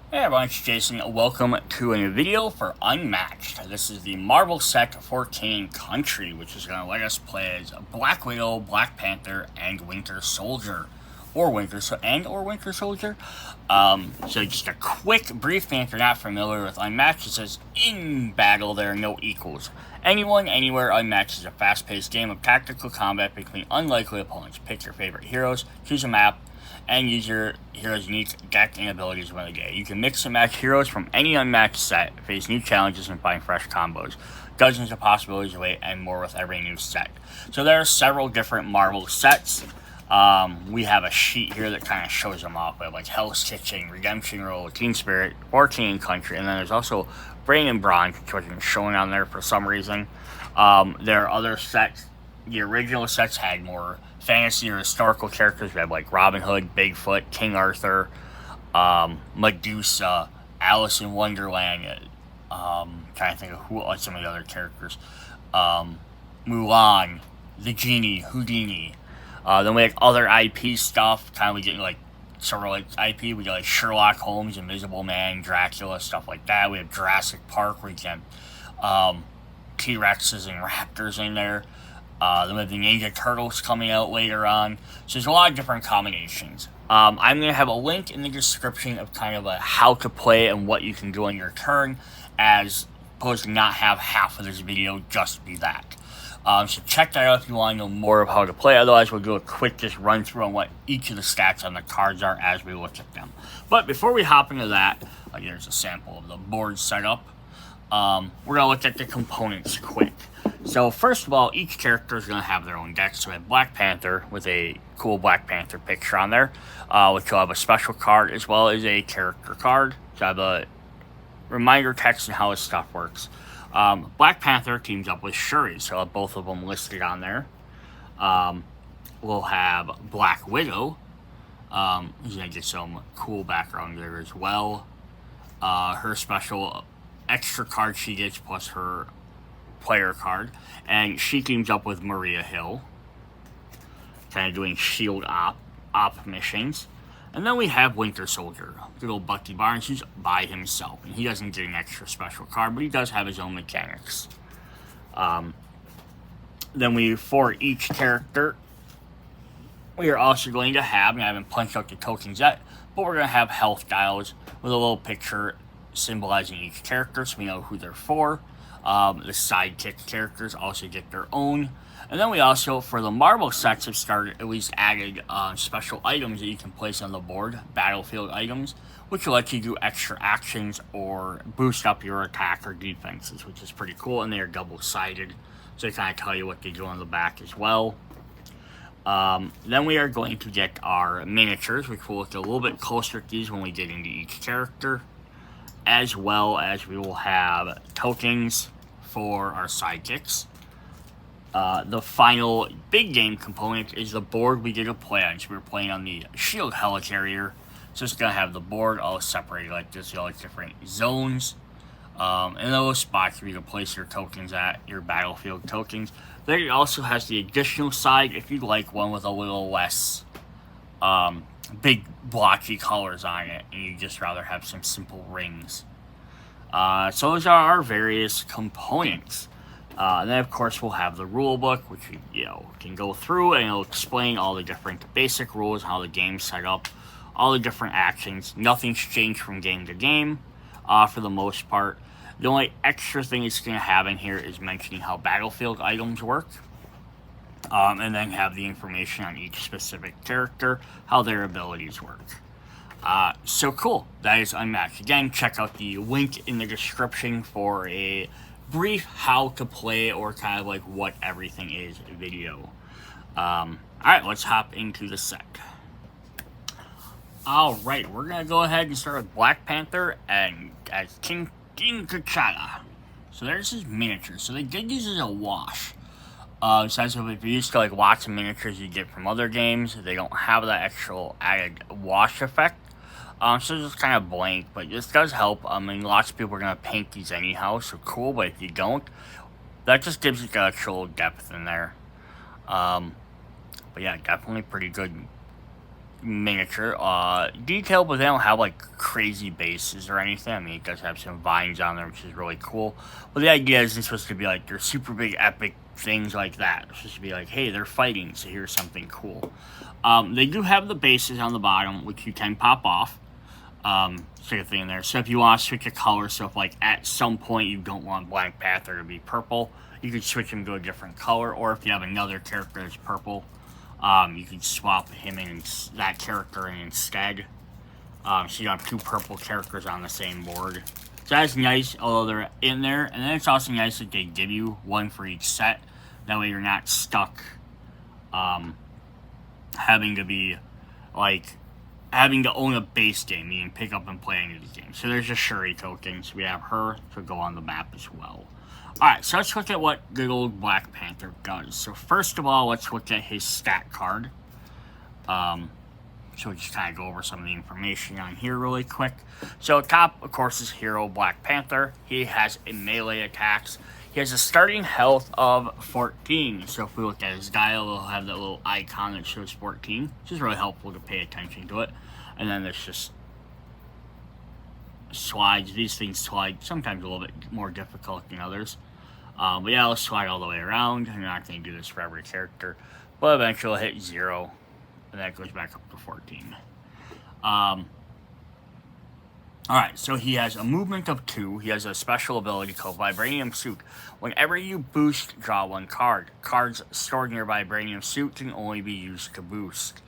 Hey everyone, it's Jason. Welcome to a new video for Unmatched. This is the Marvel set for King Country, which is going to let us play as Black Widow, Black Panther, and Winter Soldier. Or Winter Soldier. So just a quick brief thing if you're not familiar with Unmatched. It says, in battle there are no equals. Anyone, anywhere, Unmatched is a fast-paced game of tactical combat between unlikely opponents. Pick your favorite heroes, choose a map, and use your hero's unique deck and abilities when they You can mix and match heroes from any Unmatched set, face new challenges, and find fresh combos. Dozens of possibilities await, and more with every new set. So there are several different Marvel sets. We have a sheet here that kind of shows them off. We have like Hell's Kitchen, Redemption Roll, Teen Spirit, or King Country, and then there's also Brain and Bronze, which wasn't showing on there for some reason. There are other sets. The original sets had more fantasy or historical characters. We have like Robin Hood, Bigfoot, King Arthur, Medusa, Alice in Wonderland. Trying to think of who some of the other characters. Mulan, the Genie, Houdini. Then we have other IP stuff. Kind of we get like sort of like IP. We got like Sherlock Holmes, Invisible Man, Dracula, stuff like that. We have Jurassic Park where you can T-Rexes and Raptors in there. Then we have the Ninja Turtles coming out later on. So there's a lot of different combinations. I'm going to have a link in the description of kind of how to play and what you can do on your turn, as opposed to not have half of this video just be that. So check that out if you want to know more of how to play. Otherwise, we'll do a quick just run through on what each of the stats on the cards are as we look at them. But before we hop into that, here's a sample of the board setup. We're going to look at the components quick. So first of all, each character is going to have their own deck. So we have Black Panther with a cool Black Panther picture on there, which will have a special card as well as a character card. So I have a reminder text and how his stuff works. Black Panther teams up with Shuri, so both of them listed on there. We'll have Black Widow, who's going to get some cool background there as well. Her special extra card she gets plus her player card, and she teams up with Maria Hill, kind of doing shield op missions. And then we have Winter Soldier, good old Bucky Barnes, who's by himself, and he doesn't get an extra special card, but he does have his own mechanics. Then for each character, we are also going to have, and I haven't punched out the tokens yet, but we're going to have health dials with a little picture symbolizing each character so we know who they're for. The sidekick characters also get their own. And then we also, for the Marvel sets, have started, at least added special items that you can place on the board, battlefield items, which will let you do extra actions or boost up your attack or defenses, which is pretty cool. And they are double-sided, so they kind of tell you what they do on the back as well. Then we are going to get our miniatures, which we'll look a little bit closer at these when we get into each character, as well as we will have tokens for our sidekicks. The final big game component is the board we get to play on. So we're playing on the Shield Helicarrier. So it's going to have the board all separated like this, all like different zones. And those spots where you can place your tokens at, your battlefield tokens. Then it also has the additional side if you'd like one with a little less big blotchy colors on it, and you just rather have some simple rings. So those are our various components. And then of course we'll have the rule book, which we can go through, and it'll explain all the different basic rules, how the game's set up, all the different actions. Nothing's changed from game to game, for the most part. The only extra thing it's going to have in here is mentioning how battlefield items work. And then have the information on each specific character, how their abilities work. So cool. That is Unmatched. Again, check out the link in the description for a brief how to play or kind of like what everything is video. Alright, let's hop into the set. Alright, we're going to go ahead and start with Black Panther and as King T'Challa. So there's his miniature. So they did use it as a wash. Besides, if you're used to like lots of miniatures you get from other games, they don't have that actual added wash effect. So it's just kind of blank, but this does help. I mean, lots of people are going to paint these anyhow, so cool, but if you don't, that just gives it actual depth in there. But yeah, definitely pretty good miniature. Detailed, but they don't have like crazy bases or anything. I mean, it does have some vines on there, which is really cool. But the idea isn't supposed to be like they're super big, epic things like that. It's supposed to be like, hey, they're fighting, so here's something cool. They do have the bases on the bottom, which you can pop off. Sort of thing in there. So if you want to switch a color, so if like at some point you don't want Black Panther to be purple, you could switch him to a different color. Or if you have another character that's purple, you can swap him in that character in instead. So you have two purple characters on the same board. So that's nice, although they're in there. And then it's also nice that they give you one for each set. That way you're not stuck having to be like having to own a base game. You can pick up and play any of the games. So there's a Shuri token. So we have her to go on the map as well. Alright, so let's look at what good old Black Panther does. So first of all, let's look at his stat card. So we'll just kind of go over some of the information on here really quick. So top, of course, is Hero Black Panther. He has a melee attacks. He has a starting health of 14. So if we look at his dial, it'll have that little icon that shows 14, which is really helpful to pay attention to it. And then there's just slides. These things slide sometimes a little bit more difficult than others. But yeah, I'll slide all the way around. I'm not going to do this for every character. But eventually I'll hit 0. And that goes back up to 14. Alright, so he has a movement of 2. He has a special ability called Vibranium Suit. Whenever you boost, draw 1 card. Cards stored in your Vibranium Suit can only be used to boost.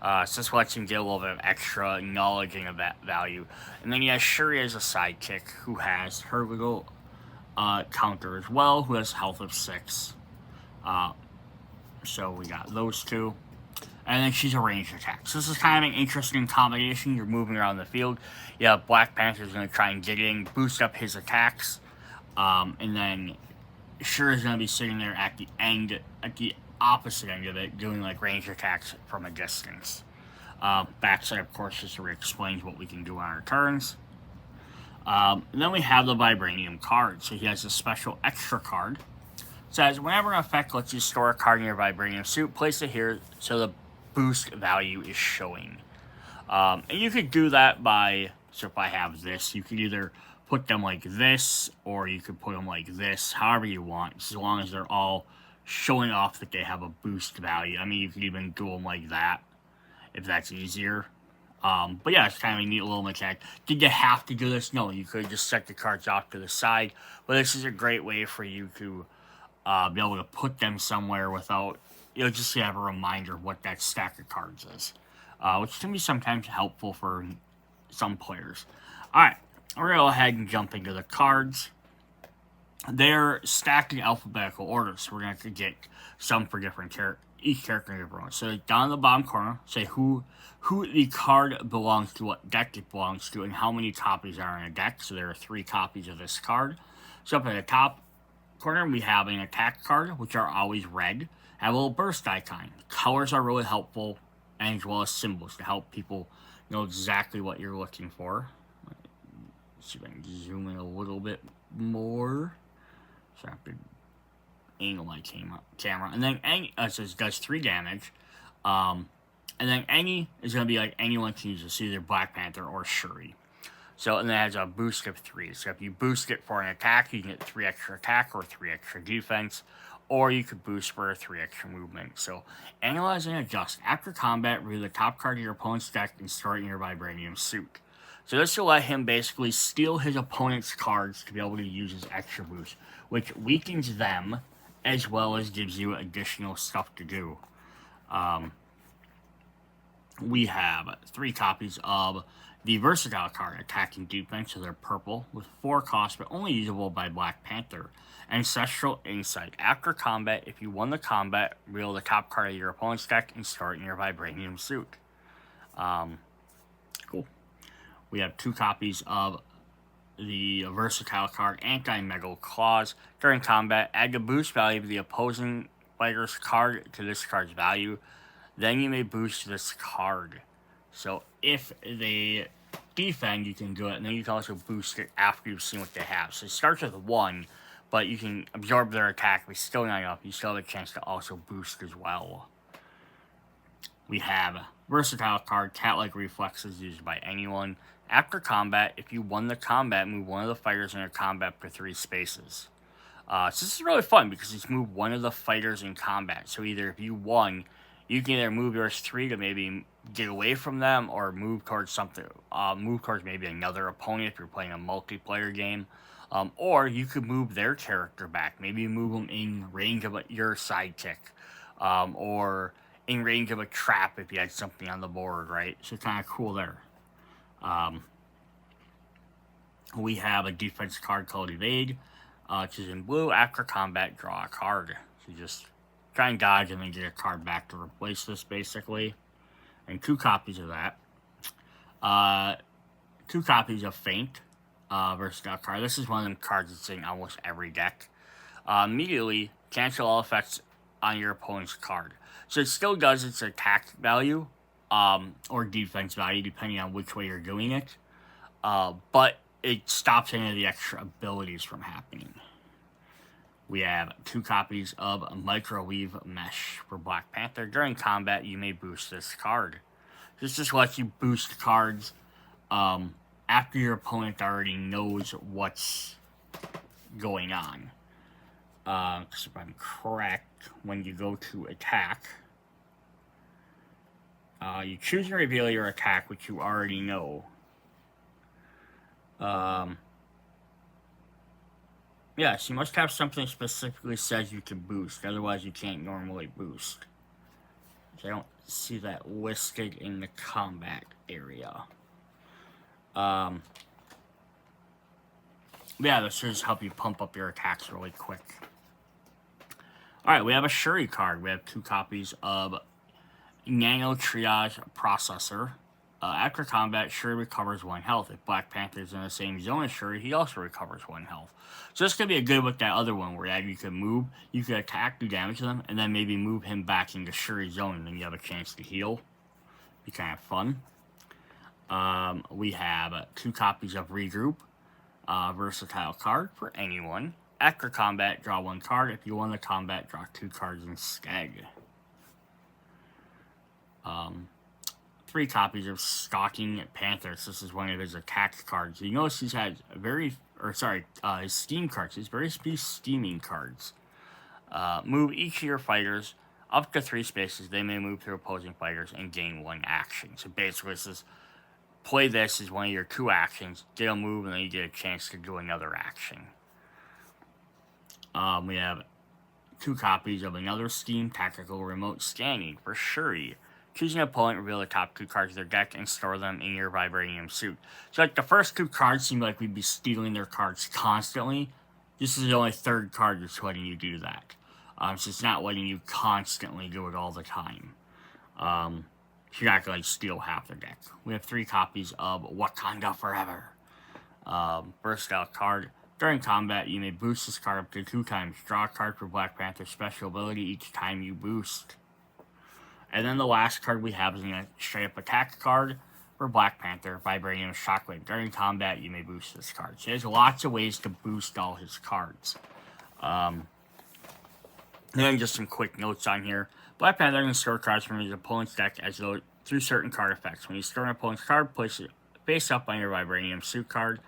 So this lets him get a little bit of extra knowledge and that value. And then he has Shuri as a sidekick, who has her little counter as well, who has health of 6. So we got those two. And then she's a ranged attack. So this is kind of an interesting combination. You're moving around the field. Yeah, Black Panther's going to try and get in, boost up his attacks. And then Shuri's going to be sitting there at the end, at the opposite end of it, doing like ranged attacks from a distance. Backside, of course, just explains what we can do on our turns. And then we have the Vibranium card. So he has a special extra card. It says, whenever an effect lets you store a card in your Vibranium suit, place it here so the boost value is showing. And you could do that by, so if I have this, you could either put them like this, or you could put them like this, however you want, as long as they're all showing off that they have a boost value. I mean, you could even do them like that, if that's easier. But yeah, it's kind of a neat little mechanic. Did you have to do this? No, you could just set the cards off to the side, but this is a great way for you to be able to put them somewhere without, just to have a reminder of what that stack of cards is. Which can be sometimes helpful for some players. Alright, we're going to go ahead and jump into the cards. They're stacked in alphabetical order, so we're going to get some for different each character in different ones. So down in the bottom corner, say who the card belongs to, what deck it belongs to, and how many copies are in a deck. So there are 3 copies of this card. So up at the top corner, we have an attack card, which are always red. Have a little burst icon. Colors are really helpful, and as well as symbols to help people know exactly what you're looking for. Let's see if I can zoom in a little bit more. So I have to angle my camera. And then any, it says does 3 damage. And then any is going to be like anyone can use this, either Black Panther or Shuri. So, and it has a boost of 3. So if you boost it for an attack, you can get 3 extra attack or 3 extra defense. Or you could boost for 3 extra movement. So, analyze and adjust. After combat, read the top card of your opponent's deck and store it in your Vibranium suit. So this will let him basically steal his opponent's cards to be able to use his extra boost, which weakens them as well as gives you additional stuff to do. We have 3 copies of the versatile card, attack and defense, so they're purple, with 4 costs, but only usable by Black Panther. Ancestral Insight. After combat, if you won the combat, reveal the top card of your opponent's deck and store it in your Vibranium suit. Cool. We have 2 copies of the versatile card, Anti-Megal Claws. During combat, add the boost value of the opposing fighter's card to this card's value. Then you may boost this card. So if they defend, you can do it, and then you can also boost it after you've seen what they have. So it starts with 1, but you can absorb their attack. If it's still not enough, you still have a chance to also boost as well. We have Versatile card, cat-like reflexes used by anyone. After combat, if you won the combat, move one of the fighters in your combat for 3 spaces. So this is really fun because you move one of the fighters in combat. So either if you won, you can either move yours 3 to maybe get away from them or move towards something, move towards maybe another opponent if you're playing a multiplayer game. Or you could move their character back. Maybe you move them in range of your sidekick. Or in range of a trap if you had something on the board, right? So kind of cool there. We have a defense card called Evade, which is in blue. After combat, draw a card. So just try and dodge and then get a card back to replace this, basically. And 2 copies of that. 2 copies of Feint, versatile card. This is one of them cards that's in almost every deck. Immediately, cancel all effects on your opponent's card. So it still does its attack value, or defense value, depending on which way you're doing it. But it stops any of the extra abilities from happening. We have 2 copies of Microwave Mesh for Black Panther. During combat, you may boost this card. This just lets you boost cards after your opponent already knows what's going on. Because if I'm correct, when you go to attack, you choose and reveal your attack, which you already know. Yes, you must have something specifically says you can boost, otherwise you can't normally boost. I don't see that listed in the combat area. Yeah, this should just help you pump up your attacks really quick. Alright, we have a Shuri card. We have 2 copies of Nano Triage Processor. After combat, Shuri recovers 1 health. If Black Panther is in the same zone as Shuri, he also recovers 1 health. So this could be a good with that other one, where you could move, you could attack, do damage to them, and then maybe move him back into Shuri's zone, and then you have a chance to heal. Be kind of fun. We have 2 copies of Regroup. Versatile card for anyone. After combat, draw 1 card. If you won the combat, draw 2 cards instead. 3 copies of Stalking Panther. This is one of his attack cards. You notice he's had his steam cards. He's very few steaming cards. Move each of your fighters up to 3 spaces. They may move through opposing fighters and gain 1 action. So basically, play this as one of your 2 actions, get a move, and then you get a chance to do another action. We have 2 copies of another Steam Tactical Remote Scanning for Shuri. Choose an opponent, reveal the top 2 cards of their deck, and store them in your vibranium suit. So like the first 2 cards seem like we'd be stealing their cards constantly. This is the only 3rd card that's letting you do that. So it's not letting you constantly do it all the time. You're not going to steal half the deck. We have 3 copies of Wakanda Forever. Versatile card. During combat, you may boost this card up to 2 times. Draw a card for Black Panther's special ability each time you boost. And then the last card we have is a straight-up attack card for Black Panther, Vibranium Shockwave. During combat, you may boost this card. So there's lots of ways to boost all his cards. And then just some quick notes on here. Black Panther can store cards from his opponent's deck as though through certain card effects. When you store an opponent's card, place it face up on your Vibranium Suit card.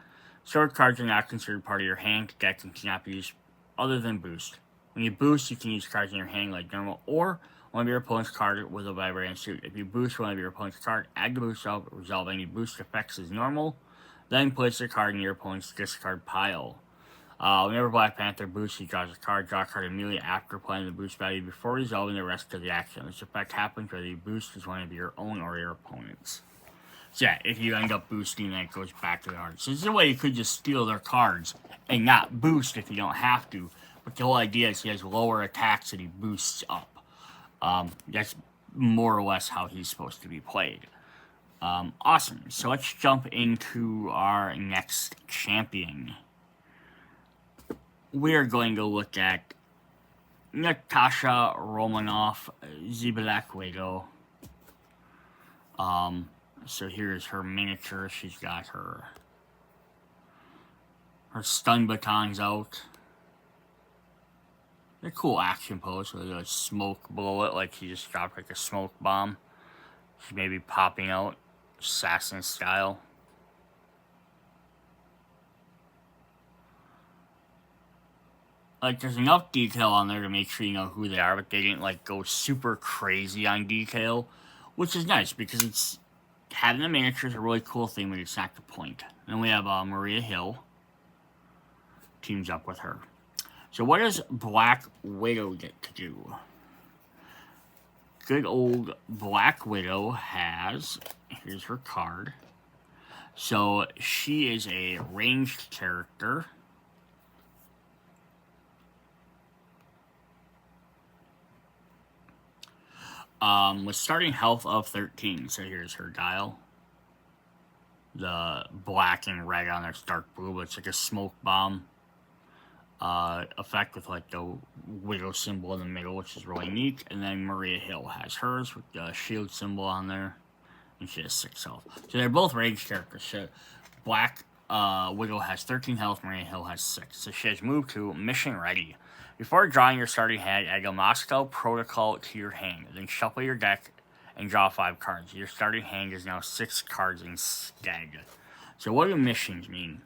Stored cards are not considered part of your hand, deck, and cannot be used other than boost. When you boost, you can use cards in your hand like normal, or one of your opponent's card with a Vibranium Suit. If you boost one of your opponent's card, add the boost up, resolve any boost effects as normal, then place the card in your opponent's discard pile. Whenever Black Panther boosts, he draws a card. Draw a card immediately after applying the boost value before resolving the rest of the action. This effect happens whether you boost as one of your own or your opponent's. So yeah, if you end up boosting, then it goes back to the card. So this is a way you could just steal their cards and not boost if you don't have to. But the whole idea is he has lower attacks and he boosts up. That's more or less how he's supposed to be played. Awesome. So let's jump into our next champion. We're going to look at Natasha Romanoff Zibelacuedo. So here's her miniature. She's got her stun batons out. A cool action pose with a smoke below it, like she just dropped like a smoke bomb. She's maybe popping out assassin style. Like, there's enough detail on there to make sure you know who they are, but they didn't, like, go super crazy on detail, which is nice, because it's, having the miniature is a really cool thing, but it's not the point. Then we have Maria Hill, teams up with her. So what does Black Widow get to do? Good old Black Widow has, here's her card. So she is a ranged character. With starting health of 13. So here's her dial. The black and red on there's dark blue, but it's like a smoke bomb effect with like the widow symbol in the middle, which is really neat. And then Maria Hill has hers with the shield symbol on there, and she has 6 health. So they're both ranged characters. So Black Widow has 13 health, Maria Hill has 6. So she has moved to Mission Ready. Before drawing your starting hand, add a Moscow Protocol to your hand. Then shuffle your deck and draw 5 cards. Your starting hand is now 6 cards instead. So what do missions mean?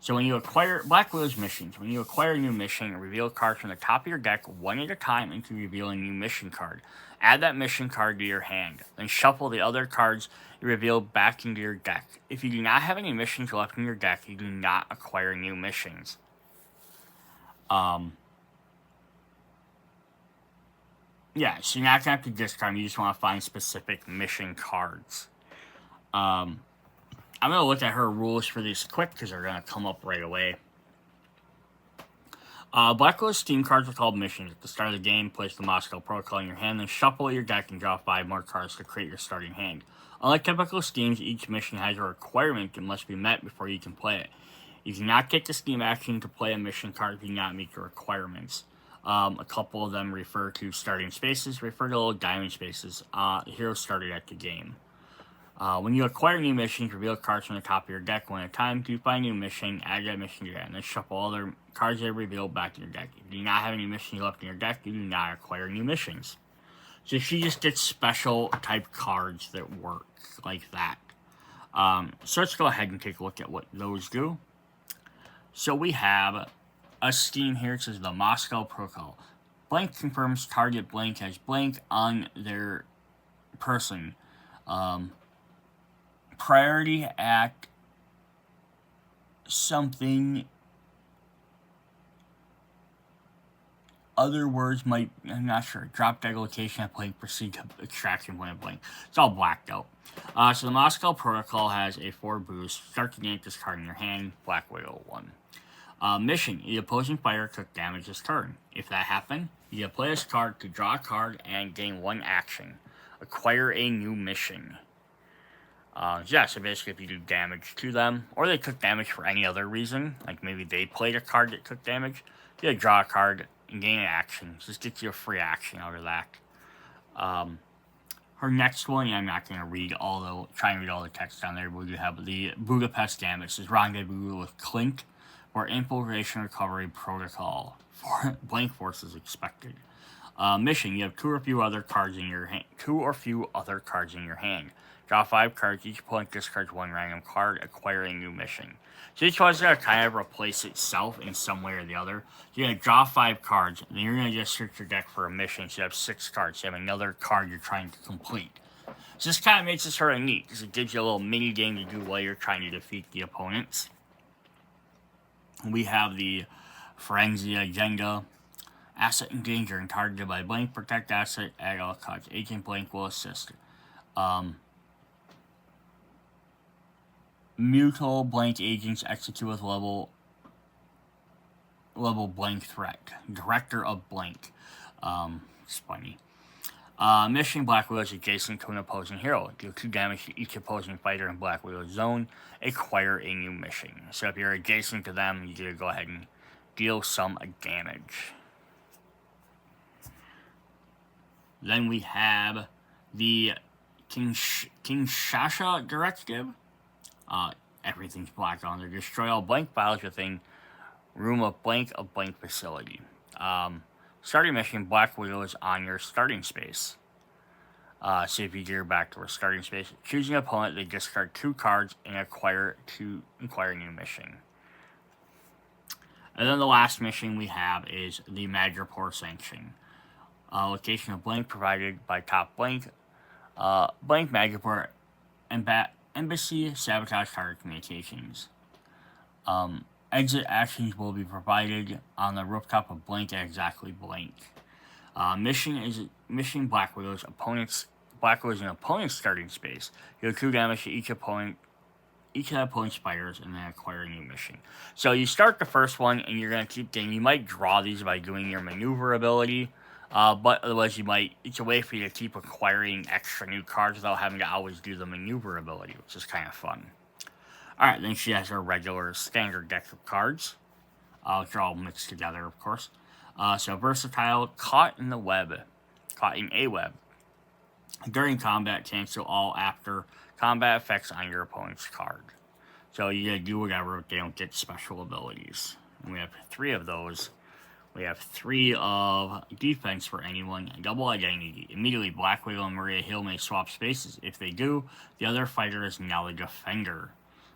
So when you acquire Black Widow's missions, when you acquire a new mission, reveal cards from the top of your deck one at a time until you reveal a new mission card. Add that mission card to your hand. Then shuffle the other cards you revealed back into your deck. If you do not have any missions left in your deck, you do not acquire new missions. Yeah, so you're not going to have to discard them. You just want to find specific mission cards. I'm going to look at her rules for these quick because they're going to come up right away. Black Widow's team cards are called missions. At the start of the game, place the Moscow Protocol in your hand, then shuffle your deck and draw 5 more cards to create your starting hand. Unlike typical schemes, each mission has a requirement that must be met before you can play it. You do not get the scheme action to play a mission card if you do not meet the requirements. A couple of them refer to starting spaces, refer to little diamond spaces. Heroes started at the game. When you acquire new missions, reveal cards from the top of your deck one at a time. To find a new mission, add that mission to your deck, and then shuffle all the cards that are revealed back in your deck. If you do not have any missions left in your deck, you do not acquire new missions. So she just gets special type cards that work like that. So let's go ahead and take a look at what those do. So we have a scheme here. It says the Moscow Protocol. Blank confirms target blank has blank on their person. Priority at something. Other words might, I'm not sure. Drop dead location at blank, proceed to extraction point at blank. It's all blacked out. So the Moscow Protocol has a 4 boost. Start the game with this card in your hand. Black Widow 1. Mission. The opposing fighter took damage this turn. If that happened, you play this card to draw a card and gain 1 action. Acquire a new mission. Yeah, so basically if you do damage to them, or they took damage for any other reason, like maybe they played a card that took damage, you draw a card and gain an action. Just gets you a free action out of that. Her next one, I'm not going to try and read all the text down there, but we have the Budapest Gambit. This is Rendezvous with Clint for Infiltration Recovery Protocol. For blank force is expected. Mission, you have 2 or few other cards in your hand. Draw 5 cards. Each opponent discards 1 random card. Acquire a new mission. So each one's going to kind of replace itself in some way or the other. You're going to draw 5 cards, and then you're going to just search your deck for a mission. So you have 6 cards. So you have another card you're trying to complete. So this kind of makes it sort of neat, because it gives you a little mini game to do while you're trying to defeat the opponents. We have the Frenzy Agenda. Asset in danger and targeted by blank. Protect asset at all costs. Agent blank will assist. Mutual blank agents execute with level blank threat. Director of blank. It's funny. Mission Black Widow is adjacent to an opposing hero. Deal 2 damage to each opposing fighter in Black Widow's zone. Acquire a new mission. So if you're adjacent to them, you get to go ahead and deal some damage. Then we have the Kinshasa Directive. Everything's black on there. Destroy all blank files within room of blank facility. Starting mission, Black Widow is on your starting space. See if you gear back to a starting space. Choose an opponent, they discard 2 cards and acquire a new mission. And then the last mission we have is the Madripoor Sanction. Location of blank provided by top blank. Blank Madripoor Embassy sabotage target communications. Exit actions will be provided on the rooftop of blank at exactly blank. Mission Black Widow's opponent's an opponent's starting space. Deal 2 damage to each of the opponent's fighters and then acquire a new mission. So you start the first one and you're gonna keep getting. You might draw these by doing your maneuver ability. But otherwise it's a way for you to keep acquiring extra new cards without having to always do the maneuver ability, which is kind of fun. Alright, then she has her regular standard deck of cards. Which are all mixed together, of course. So versatile, caught in a web. During combat, cancel all after combat effects on your opponent's card. So you gotta do whatever if they don't get special abilities. And we have 3 of those. We have 3 of defense for anyone, and double identity. Immediately, Black Widow and Maria Hill may swap spaces. If they do, the other fighter is now the defender.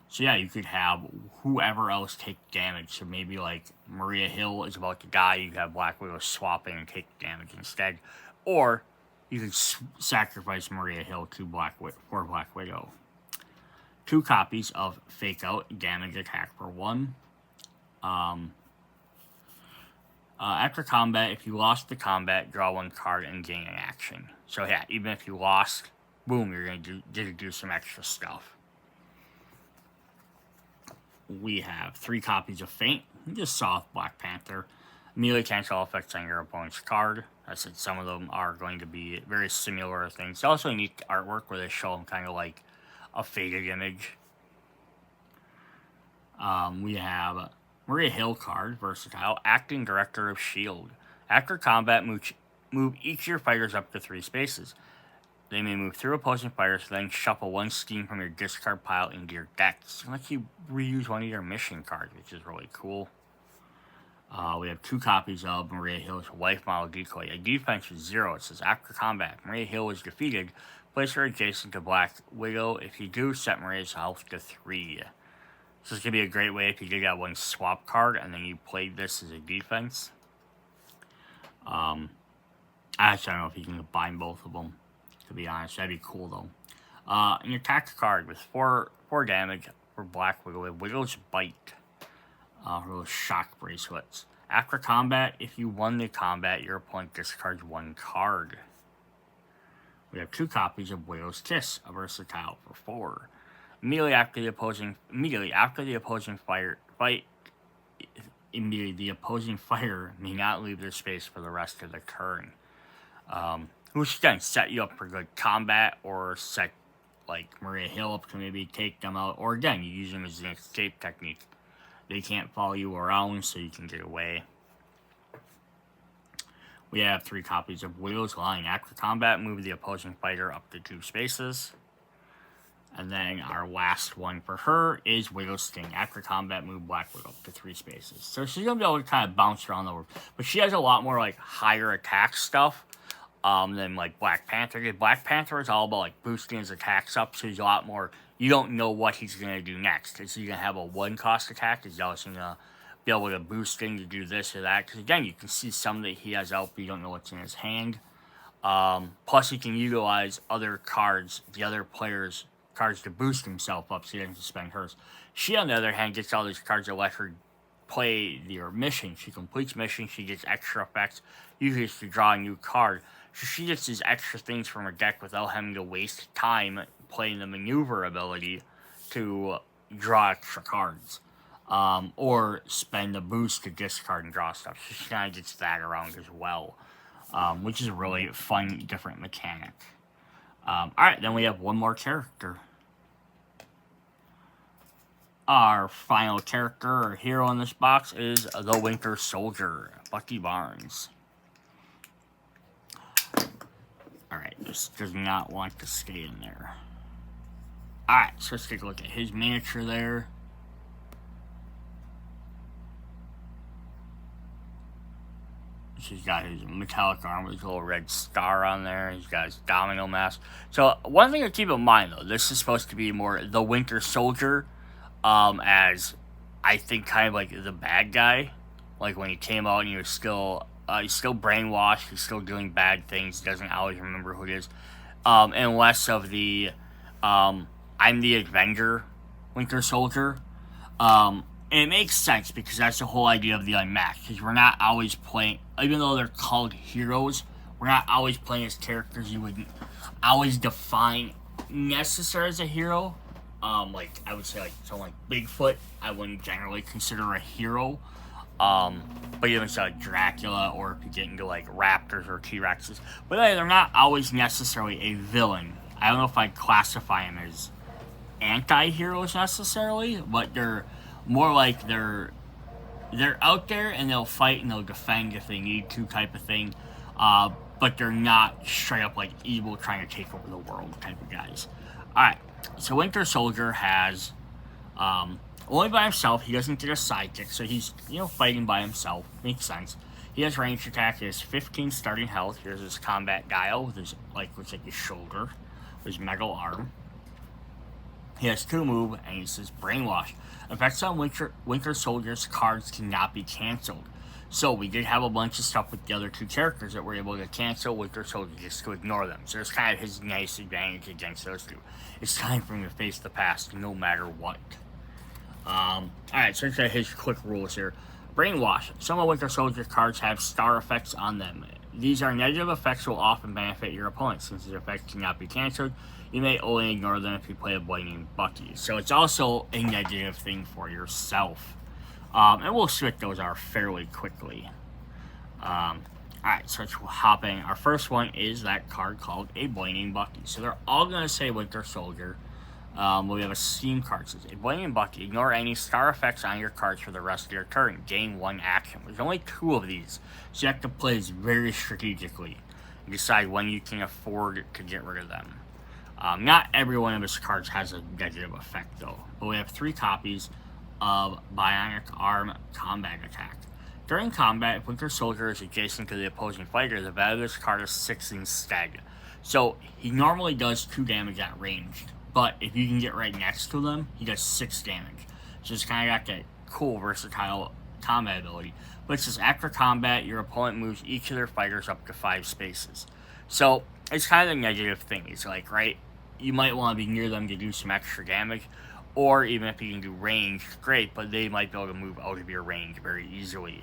So yeah, you could have whoever else take damage. So maybe like Maria Hill is about to die, you could have Black Widow swap in and take damage instead. Or you could sacrifice Maria Hill for Black Widow. 2 copies of Fake Out, damage attack for 1. After combat, if you lost the combat, draw 1 card and gain an action. So yeah, even if you lost, boom, you're going to do some extra stuff. We have 3 copies of Feint. You just saw Black Panther. Immediately cancel all effects on your opponent's card. I said some of them are going to be very similar things. It's also neat artwork where they show them kind of like a faded image. We have Maria Hill card, versatile, acting director of S.H.I.E.L.D. After combat, move each of your fighters up to 3 spaces. They may move through opposing fighters, then shuffle 1 scheme from your discard pile into your deck. It's like you reuse one of your mission cards, which is really cool. We have 2 copies of Maria Hill's Life Model Decoy. A defense is 0. It says, after combat, Maria Hill is defeated. Place her adjacent to Black Widow. If you do, set Maria's health to 3. This is going to be a great way if you did that 1 swap card and then you played this as a defense. Actually, I don't know if you can combine both of them, to be honest. That'd be cool, though. An attack card with 4 damage for Black Widow. Widow's Bite. Her shock bracelets. After combat, if you won the combat, your opponent discards 1 card. We have 2 copies of Widow's Kiss, a versatile for 4. Immediately after the opposing fighter may not leave their space for the rest of the turn. Which again set you up for good combat, or set like Maria Hill up to maybe take them out, or again you use them as an escape technique. They can't follow you around, so you can get away. We have 3 copies of Widow's Line. After combat, move the opposing fighter up to 2 spaces. And then our last one for her is Widow's Sting. After combat, move Black Widow up to 3 spaces. So she's going to be able to kind of bounce around the world. But she has a lot more like higher attack stuff than like Black Panther. Black Panther is all about like boosting his attacks up, so he's a lot more. You don't know what he's going to do next. Is he going to have a 1-cost attack? Is he also going to be able to boost him to do this or that? Because again, you can see some that he has out, but you don't know what's in his hand. Plus, he can utilize other cards, the other players' cards, to boost himself up, so he doesn't have to spend hers. She, on the other hand, gets all these cards that let her play your mission. She completes mission, she gets extra effects. Usually it's to draw a new card. So she gets these extra things from her deck without having to waste time playing the maneuver ability to draw extra cards. Or spend a boost to discard and draw stuff. So she kind of gets that around as well. Which is a really fun, different mechanic. Alright, then we have one more character. Our final character or hero in this box is the Winter Soldier, Bucky Barnes. Alright, this does not want to stay in there. Alright, so let's take a look at his miniature there. So he's got his metallic armor with a little red star on there. He's got his domino mask. So one thing to keep in mind, though, this is supposed to be more the Winter Soldier, as I think kind of like the bad guy. Like when he came out and he was he's still brainwashed. He's still doing bad things. He doesn't always remember who it is. And less of the I'm the Avenger Winter Soldier. And it makes sense because that's the whole idea of the Unmatched. Because we're not always playing, even though they're called heroes, we're not always playing as characters you would always define necessary as a hero. Like I would say, like someone like Bigfoot, I wouldn't generally consider a hero. But even so, like Dracula, or if you get into like raptors or T-Rexes, but they're not always necessarily a villain. I don't know if I'd classify them as anti-heroes necessarily, but they're more like they're out there and they'll fight and they'll defend if they need to, type of thing. But they're not straight up like evil trying to take over the world type of guys. Alright, so Winter Soldier has only by himself. He doesn't get a sidekick, so he's fighting by himself. Makes sense. He has ranged attack. He has 15 starting health. Here's his combat guile with his looks like his shoulder, his metal arm. He has 2 move, and he says Brainwash. Effects on Winter Soldier's cards cannot be cancelled. So we did have a bunch of stuff with the other 2 characters that were able to cancel Winter Soldier just to ignore them. So it's kind of his nice advantage against those 2. It's time for him to face the past no matter what. Alright, so let's get his quick rules here. Brainwash. Some of Winter Soldier's cards have star effects on them. These are negative effects will often benefit your opponent. Since these effects cannot be cancelled, you may only ignore them if you play a boy named Bucky. So it's also a negative thing for yourself. And we'll see what those are fairly quickly. Alright, so let's hop in. Our first one is that card called a boy named Bucky. So they're all going to say Winter Soldier. We have a Steam card. It says, a boy named Bucky. Ignore any star effects on your cards for the rest of your turn. Gain 1 action. There's only 2 of these, so you have to play this very strategically and decide when you can afford to get rid of them. Not every one of his cards has a negative effect, though. But we have 3 copies of Bionic Arm Combat Attack. During combat, if Winter Soldier is adjacent to the opposing fighter, the value of this card is 6 instead. So he normally does 2 damage at ranged. But if you can get right next to them, he does 6 damage. So it's kind of got that cool, versatile combat ability. But it says, after combat, your opponent moves each of their fighters up to 5 spaces. So it's kind of a negative thing. It's like, right, you might want to be near them to do some extra damage. Or even if you can do range, great, but they might be able to move out of your range very easily.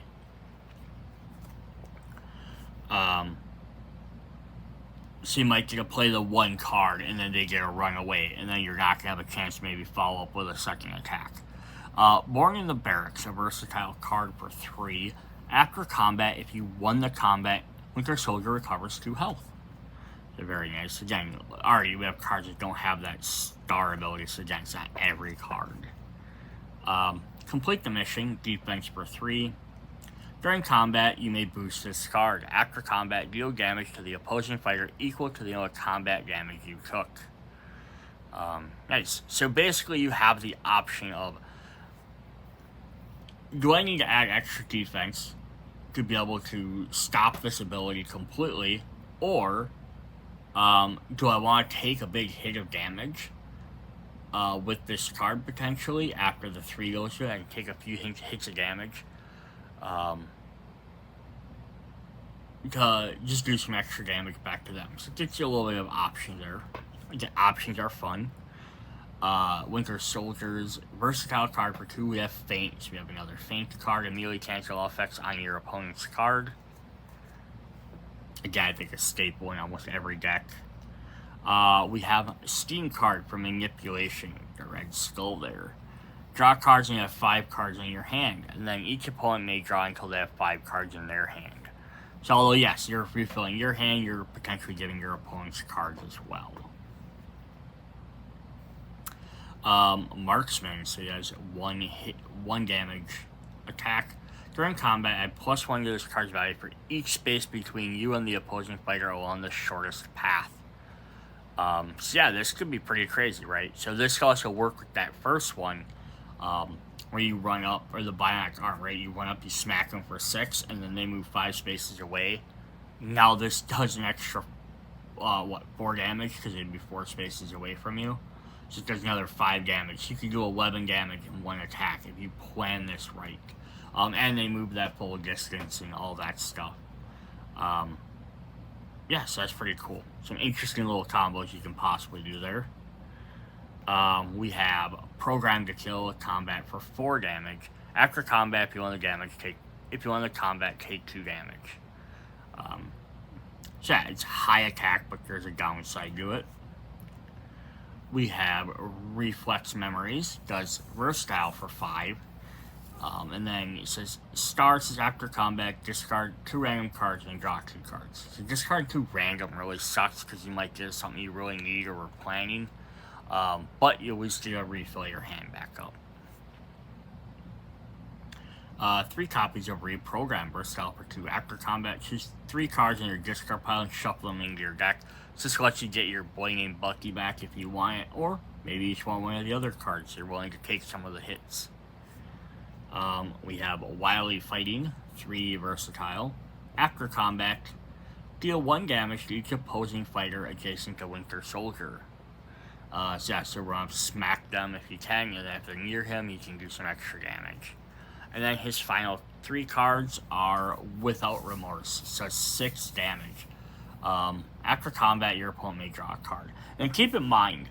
So you might get to play the 1 card, and then they get to run away, and then you're not going to have a chance to maybe follow up with a second attack. Born in the Barracks, a versatile card for 3. After combat, if you won the combat, Winter Soldier recovers 2 health. They're very nice. Again, already we have cards that don't have that star ability, so again, it's not every card. Complete the mission, defense for 3. During combat, you may boost this card. After combat, deal damage to the opposing fighter equal to the amount of combat damage you took. Nice. So basically, you have the option of, do I need to add extra defense to be able to stop this ability completely, or do I want to take a big hit of damage with this card potentially after the 3 goes through? I can take a few hits of damage. To just do some extra damage back to them. So it gets you a little bit of option there. The options are fun. Winter Soldier's versatile card for 2. We have Feint. So we have another Feint card. Immediately cancel all effects on your opponent's card. Again, I think a staple in almost every deck. We have Steam card for Manipulation. The red skull there. Draw cards and you have 5 cards in your hand. And then each opponent may draw until they have 5 cards in their hand. So although yes, you're refilling your hand, you're potentially getting your opponent's cards as well. Marksman, so he has 1 damage attack. During combat, add +1 to this card's value for each space between you and the opposing fighter along the shortest path. So yeah, this could be pretty crazy, right? So this could also work with that first one. where you run up, or the bionic arm, right? You run up, you smack them for 6, and then they move 5 spaces away. Now this does an extra, 4 damage, because it'd be 4 spaces away from you. So it does another 5 damage. You can do 11 damage in one attack if you plan this right. And they move that full distance and all that stuff. Yeah, so that's pretty cool. Some interesting little combos you can possibly do there. We have Program to Kill, combat for 4 damage. After combat, if you want the combat, take 2 damage. So yeah, it's high attack, but there's a downside to it. We have Reflex Memories, does Versatile for 5. And then it says, starts after combat, discard 2 random cards and draw 2 cards. So discard 2 random really sucks because you might get something you really need or were planning. But you always get to refill your hand back up. 3 copies of Reprogram, Versatile for 2. After combat, choose 3 cards in your discard pile and shuffle them into your deck. So this lets you get your boy named Bucky back if you want it, or maybe you just want one of the other cards. You're willing to take some of the hits. We have Wily Fighting, 3 versatile. After combat, deal 1 damage to each opposing fighter adjacent to Winter Soldier. So run up, smack them if you can, and then if they're near him, you can do some extra damage. And then his final 3 cards are Without Remorse, so 6 damage. After combat, your opponent may draw a card. And keep in mind,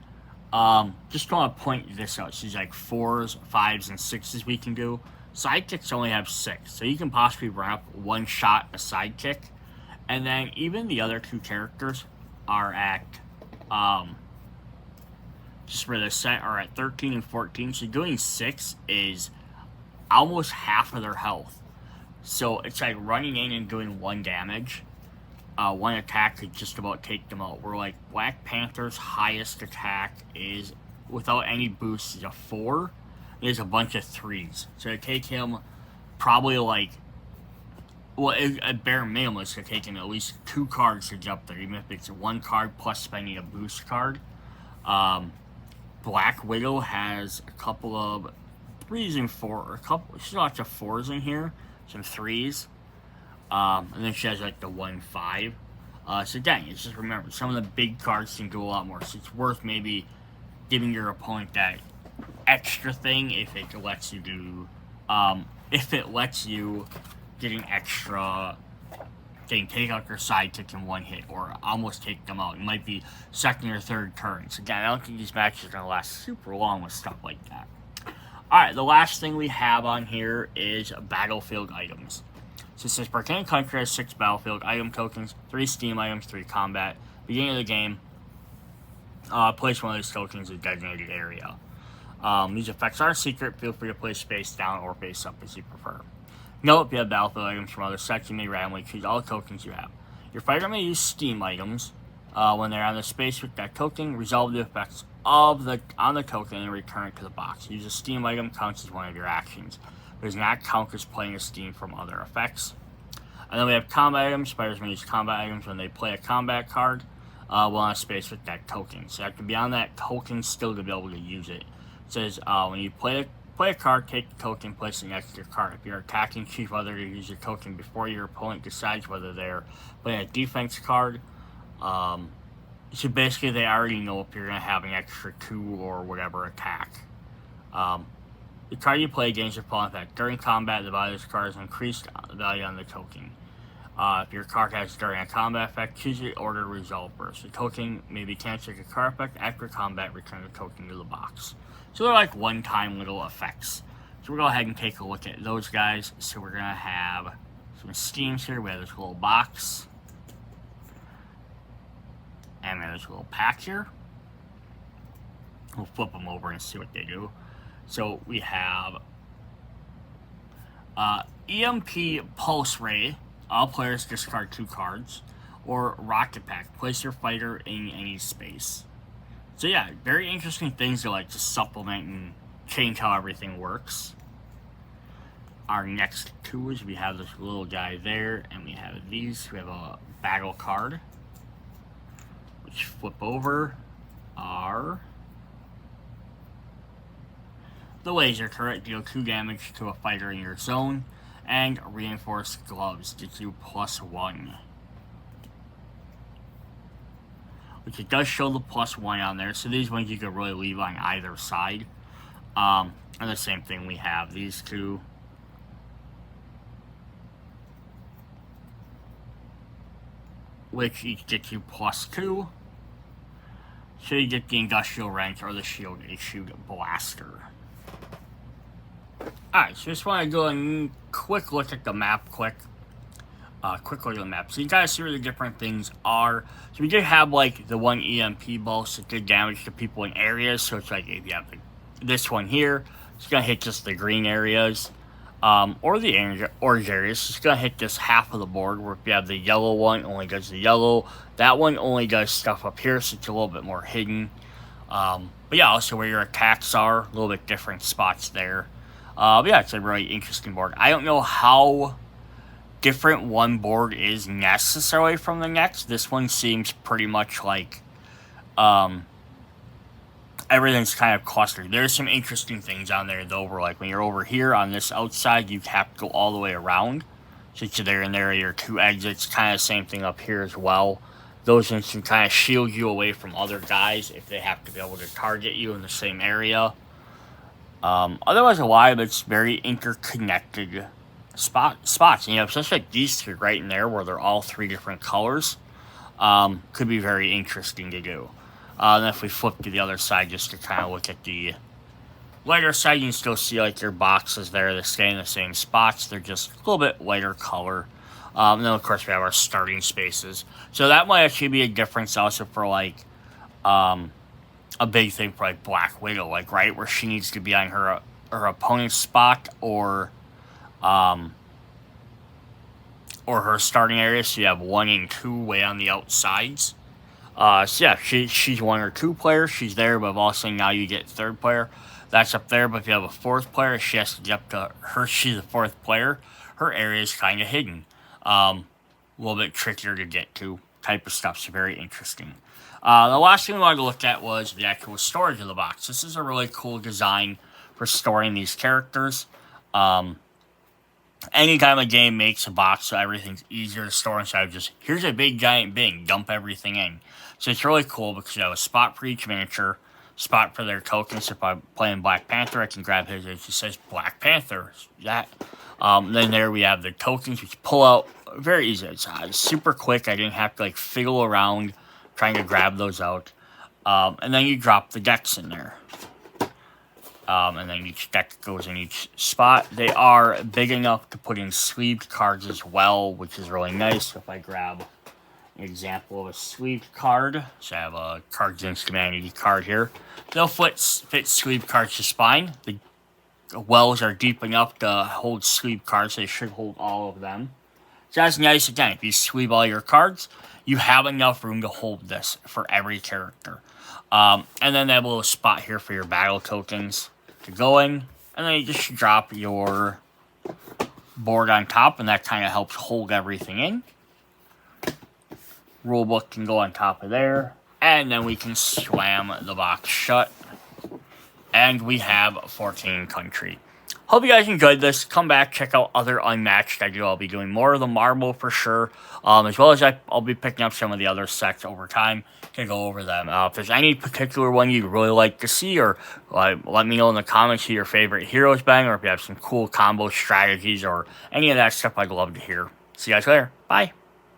just want to point this out. So there's like 4s, 5s, and 6s we can do. Sidekicks only have 6, so you can possibly run up 1 shot a sidekick. And then even the other 2 characters are at, just where they're set, are at 13 and 14. So doing 6 is almost half of their health. So it's like running in and doing 1 damage. 1 attack could just about take them out. Where like Black Panther's highest attack is, without any boosts, is a 4. There's a bunch of 3s. So to take him probably like, well, at bare minimum, it's going to take him at least 2 cards to jump there, even if it's 1 card plus spending a boost card. Black Widow has a couple of 3s and 4, she's lots of 4s in here, some 3s. And then she has like the 1/5. So dang, it's just remember, some of the big cards can do a lot more. So it's worth maybe giving your opponent that extra thing if it lets you do, getting extra, take out your sidekick in 1 hit, or almost take them out. It might be second or third turn. So again, I don't think these matches are going to last super long with stuff like that. Alright, the last thing we have on here is battlefield items. So it says, Barcan Country has 6 battlefield item tokens, 3 Steam items, 3 combat. Beginning of the game, place one of these tokens in a designated area. These effects are secret. Feel free to place face down or face up as you prefer. Note, if you have battlefield items from other sets, you may randomly choose all the tokens you have. Your fighter may use Steam items when they're on the space with that token. Resolve the effects on the token and return it to the box. Use a Steam item counts as one of your actions. It does not count as playing a Steam from other effects. And then we have combat items. Fighters may use combat items when they play a combat card while on a space with that token. So you have to be on that token still to be able to use it. It says when you play a card, take the token, place it next to your card. If you're attacking, choose whether to use your token before your opponent decides whether they're playing a defense card. So basically, they already know if you're going to have an extra 2 or whatever attack. The card you play gains your full effect. During combat, the value of this card is increased the value on the token. If your card has during a combat effect, choose the order to resolve first. The token may be canceled as a card effect. After combat, return the token to the box. So they're like one-time little effects. So we'll go ahead and take a look at those guys. So we're going to have some Steams here. We have this little box. And we have this little pack here. We'll flip them over and see what they do. So we have EMP Pulse Ray. All players discard 2 cards. Or Rocket Pack. Place your fighter in any space. So yeah, very interesting things to like to supplement and change how everything works. Our next 2 is we have this little guy there, and we have these. We have a battle card, which flip over are The laser turret, deal 2 damage to a fighter in your zone, and reinforced gloves, gets you +1. Which it does show the +1 on there, so these ones you could really leave on either side. And the same thing, we have these two. Which each gets you +2. So you get the industrial wrench or the shield issued blaster. Alright, so just want to go and quick look at the map quick look at the map. So you guys see where the different things are. So we did have like the one EMP burst that did damage to people in areas. So it's like if you have this one here, it's gonna hit just the green areas. Or the orange areas. So it's gonna hit just half of the board. Where if you have the yellow one, it only does the yellow. That one only does stuff up here, so it's a little bit more hidden. But yeah, also where your attacks are, a little bit different spots there. But yeah, it's a really interesting board. I don't know how different one board is necessarily from the next. This one seems pretty much like everything's kind of clustered. There's some interesting things on there though, where like when you're over here on this outside, you have to go all the way around. So there and there are your 2 exits. Kind of same thing up here as well. Those things can kind of shield you away from other guys if they have to be able to target you in the same area. Otherwise, a lot of it's very interconnected spots. And, especially like these 3 right in there where they're all 3 different colors. Could be very interesting to do. And if we flip to the other side just to kind of look at the lighter side, you can still see like your boxes there. They stay in the same spots. They're just a little bit lighter color. And then of course we have our starting spaces. So that might actually be a difference also for like a big thing for like Black Widow, like right where she needs to be on her opponent's spot or her starting area. So you have 1 and 2 way on the outsides. So yeah, she's 1 or 2 player. She's there, but also now you get 3rd player. That's up there, but if you have a 4th player, she has to get up to her. She's the 4th player. Her area is kind of hidden. A little bit trickier to get to type of stuff. So very interesting. The last thing we wanted to look at was the actual storage of the box. This is a really cool design for storing these characters. Anytime a game makes a box so everything's easier to store instead of just, here's a big giant bin, dump everything in. So it's really cool because you have a spot for each miniature, spot for their tokens. If I'm playing Black Panther, I can grab his, it just says Black Panther. Then there we have the tokens, which pull out very easy. It's super quick. I didn't have to like fiddle around trying to grab those out. And then you drop the decks in there. And then each deck goes in each spot. They are big enough to put in sleeved cards as well, which is really nice. So if I grab an example of a sleeved card, so I have a Cards Against Humanity card here. They'll fit sleeved cards just fine. The wells are deep enough to hold sleeved cards. They should hold all of them. So that's nice. Again, if you sleeve all your cards, you have enough room to hold this for every character. And then they have a little spot here for your battle tokens to go in. And then you just drop your board on top, and that kind of helps hold everything in. Rulebook can go on top of there. And then we can slam the box shut. And we have 14 country. Hope you guys enjoyed this. Come back, check out other Unmatched. I'll be doing more of the Marvel for sure. As well as I'll be picking up some of the other sets over time to go over them. If there's any particular one you'd really like to see, or let me know in the comments who your favorite heroes been, or if you have some cool combo strategies or any of that stuff, I'd love to hear. See you guys later. Bye.